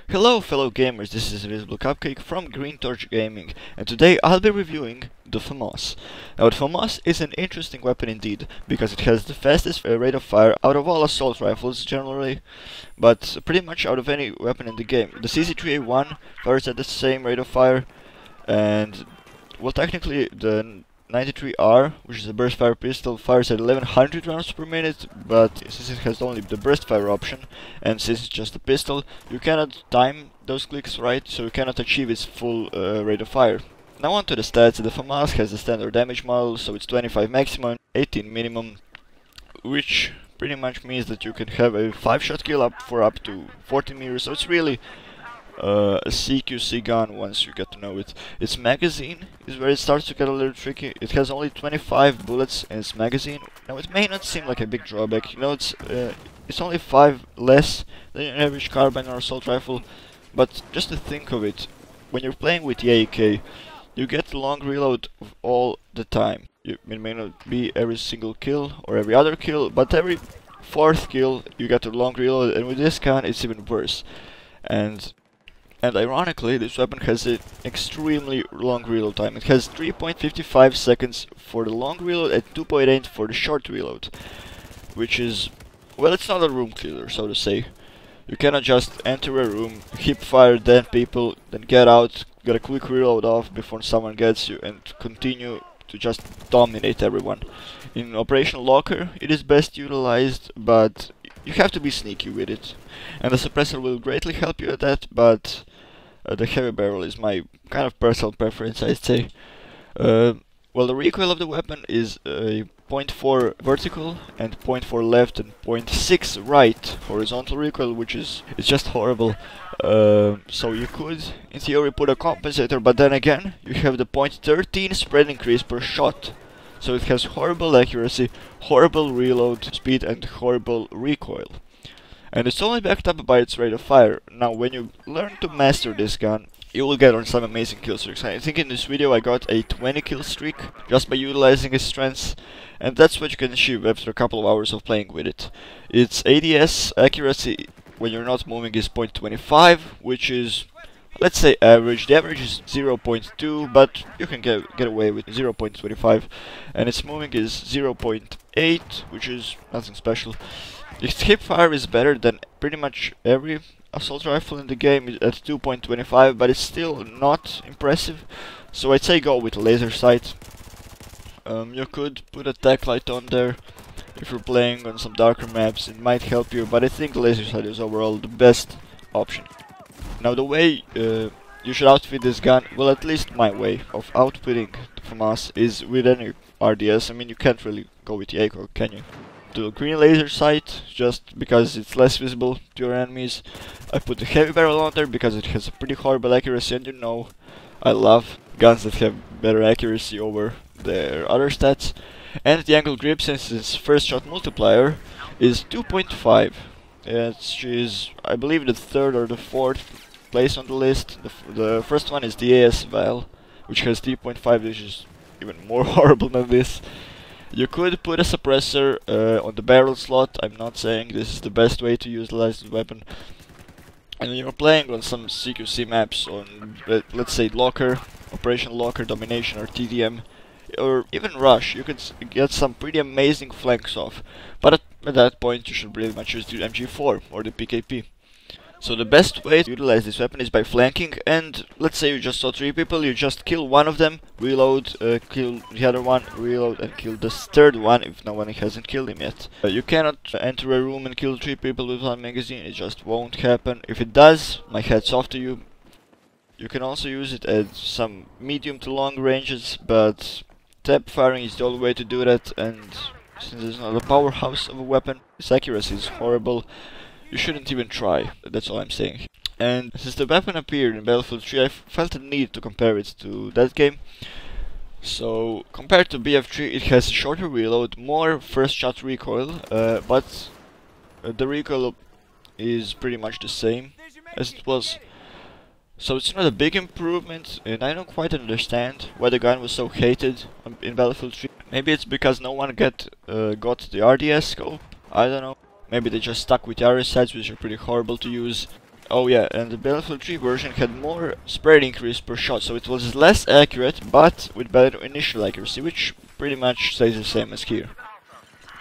Hello fellow gamers, this is Invisible Cupcake from GreenTorch Gaming, and today I'll be reviewing the FAMAS. Now the FAMAS is an interesting weapon indeed, because it has the fastest rate of fire out of all assault rifles generally, but pretty much out of any weapon in the game. The CZ3A1 fires at the same rate of fire, and well technically the 93R, which is a burst fire pistol, fires at 1100 rounds per minute, but since it has only the burst fire option, and since it's just a pistol, you cannot time those clicks right, so you cannot achieve its full rate of fire. Now on to the stats. The FAMAS has the standard damage model, so it's 25 maximum, 18 minimum, which pretty much means that you can have a 5-shot kill for up to 14 meters, so it's really a CQC gun once you get to know it. Its magazine is where it starts to get a little tricky. It has only 25 bullets in its magazine. Now it may not seem like a big drawback, you know, it's only 5 less than an average carbine or assault rifle, but just to think of it, when you're playing with the AK, you get the long reload all the time. It may not be every single kill or every other kill, but every 4th kill you get a long reload, and with this gun it's even worse. And ironically, this weapon has an extremely long reload time. It has 3.55 seconds for the long reload and 2.8 for the short reload, which is, well, it's not a room cleaner, so to say. You cannot just enter a room, hip fire dead people, then get out, get a quick reload off before someone gets you, and continue to just dominate everyone. In Operational Locker, it is best utilized, but you have to be sneaky with it. And the suppressor will greatly help you at that, but the heavy barrel is my kind of personal preference, I'd say. Well, the recoil of the weapon is 0.4 vertical and 0.4 left and 0.6 right horizontal recoil, which is it's just horrible. So you could, in theory, put a compensator, but then again, you have the 0.13 spread increase per shot. So it has horrible accuracy, horrible reload speed, and horrible recoil. And it's only backed up by its rate of fire. Now, when you learn to master this gun, you will get on some amazing kill streaks. I think in this video I got a 20 kill streak just by utilizing its strengths, and that's what you can achieve after a couple of hours of playing with it. Its ADS accuracy when you're not moving is 0.25, which is, let's say, average. The average is 0.2, but you can get away with 0.25, and its moving is 0.8, which is nothing special. Its hip fire is better than pretty much every assault rifle in the game at 2.25, but it's still not impressive, so I'd say go with laser sight. You could put a tac light on there if you're playing on some darker maps, it might help you, but I think the laser sight is overall the best option. Now the way you should outfit this gun, well, at least my way of outfitting the FAMAS is with any RDS. I mean, you can't really go with the ACO, can you? The green laser sight, just because it's less visible to your enemies. I put the heavy barrel on there because it has a pretty horrible accuracy, and you know I love guns that have better accuracy over their other stats. And the angle grip, since its first shot multiplier is 2.5. Which is, I believe, the 3rd or the 4th place on the list. The first one is the AS Val, which has 3.5, which is even more horrible than this. You could put a suppressor on the barrel slot. I'm not saying this is the best way to utilize the weapon. And when you're playing on some CQC maps on, let's say, Locker, Operational Locker, Domination, or TDM, or even Rush, you could get some pretty amazing flanks off. But at that point, you should pretty much use the MG4 or the PKP. So the best way to utilize this weapon is by flanking, and let's say you just saw 3 people, you just kill one of them, reload, kill the other one, reload, and kill the 3rd one if no one hasn't killed him yet. You cannot enter a room and kill 3 people with one magazine, it just won't happen. If it does, my hat's off to you. You can also use it at some medium to long ranges, but tap firing is the only way to do that, and since it's not a powerhouse of a weapon, its accuracy is horrible. You shouldn't even try, that's all I'm saying. And since the weapon appeared in Battlefield 3, I felt a need to compare it to that game. So, compared to BF3, it has a shorter reload, more first shot recoil, but the recoil is pretty much the same as it was. So it's not a big improvement, and I don't quite understand why the gun was so hated in Battlefield 3. Maybe it's because no one got the RDS scope, I don't know. Maybe they just stuck with the RS sights, which are pretty horrible to use. Oh yeah, and the Battlefield 3 version had more spread increase per shot, so it was less accurate, but with better initial accuracy, which pretty much stays the same as here.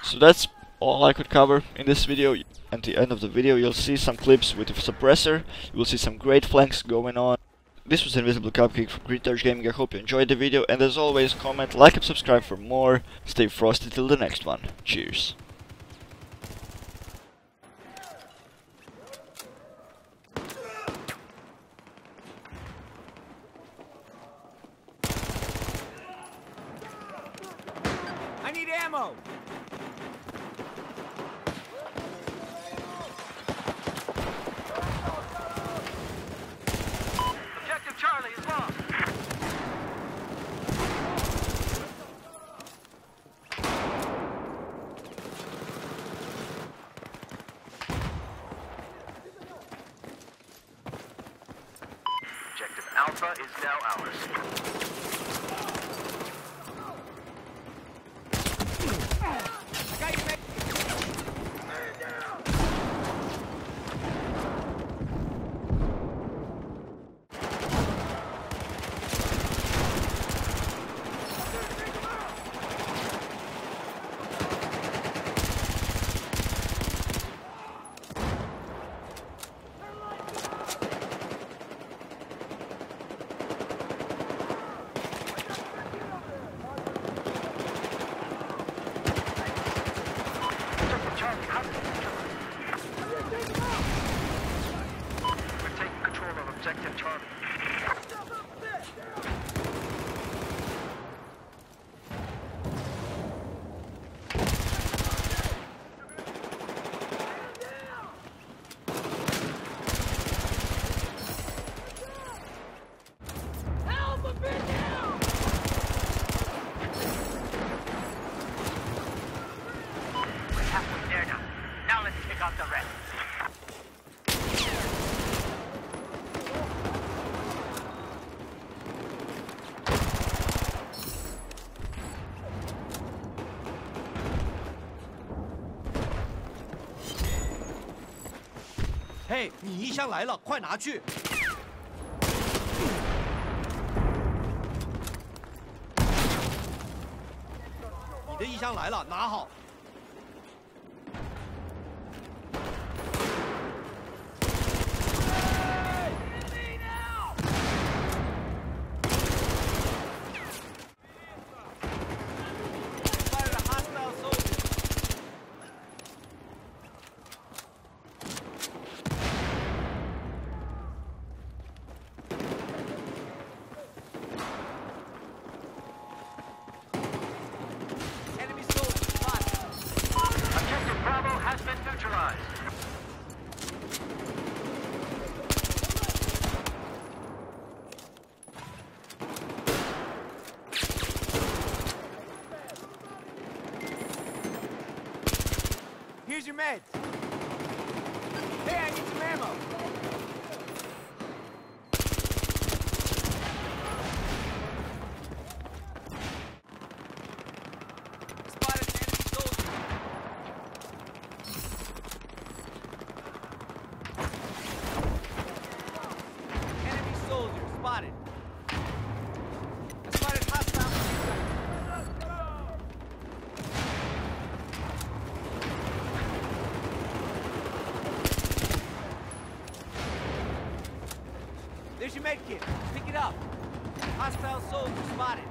So that's all I could cover in this video. At the end of the video you'll see some clips with the suppressor, you will see some great flanks going on. This was Invisible Cupcake from GreenTorch Gaming. I hope you enjoyed the video, and as always, comment, like and subscribe for more. Stay frosty till the next one. Cheers. I need ammo! Objective Charlie is lost! Objective Alpha is now ours. We're taking control of Objective Charlie. We're halfway there now. Now let's take out the rest. Hey，你衣箱来了，快拿去！你的衣箱来了，拿好。Objective Bravo has been neutralized. Here's your meds. Hey, I need some ammo. Spotted an enemy soldier. Enemy soldier spotted. I spotted hostile. There's your med kit. Pick it up. Hostile soldier spotted.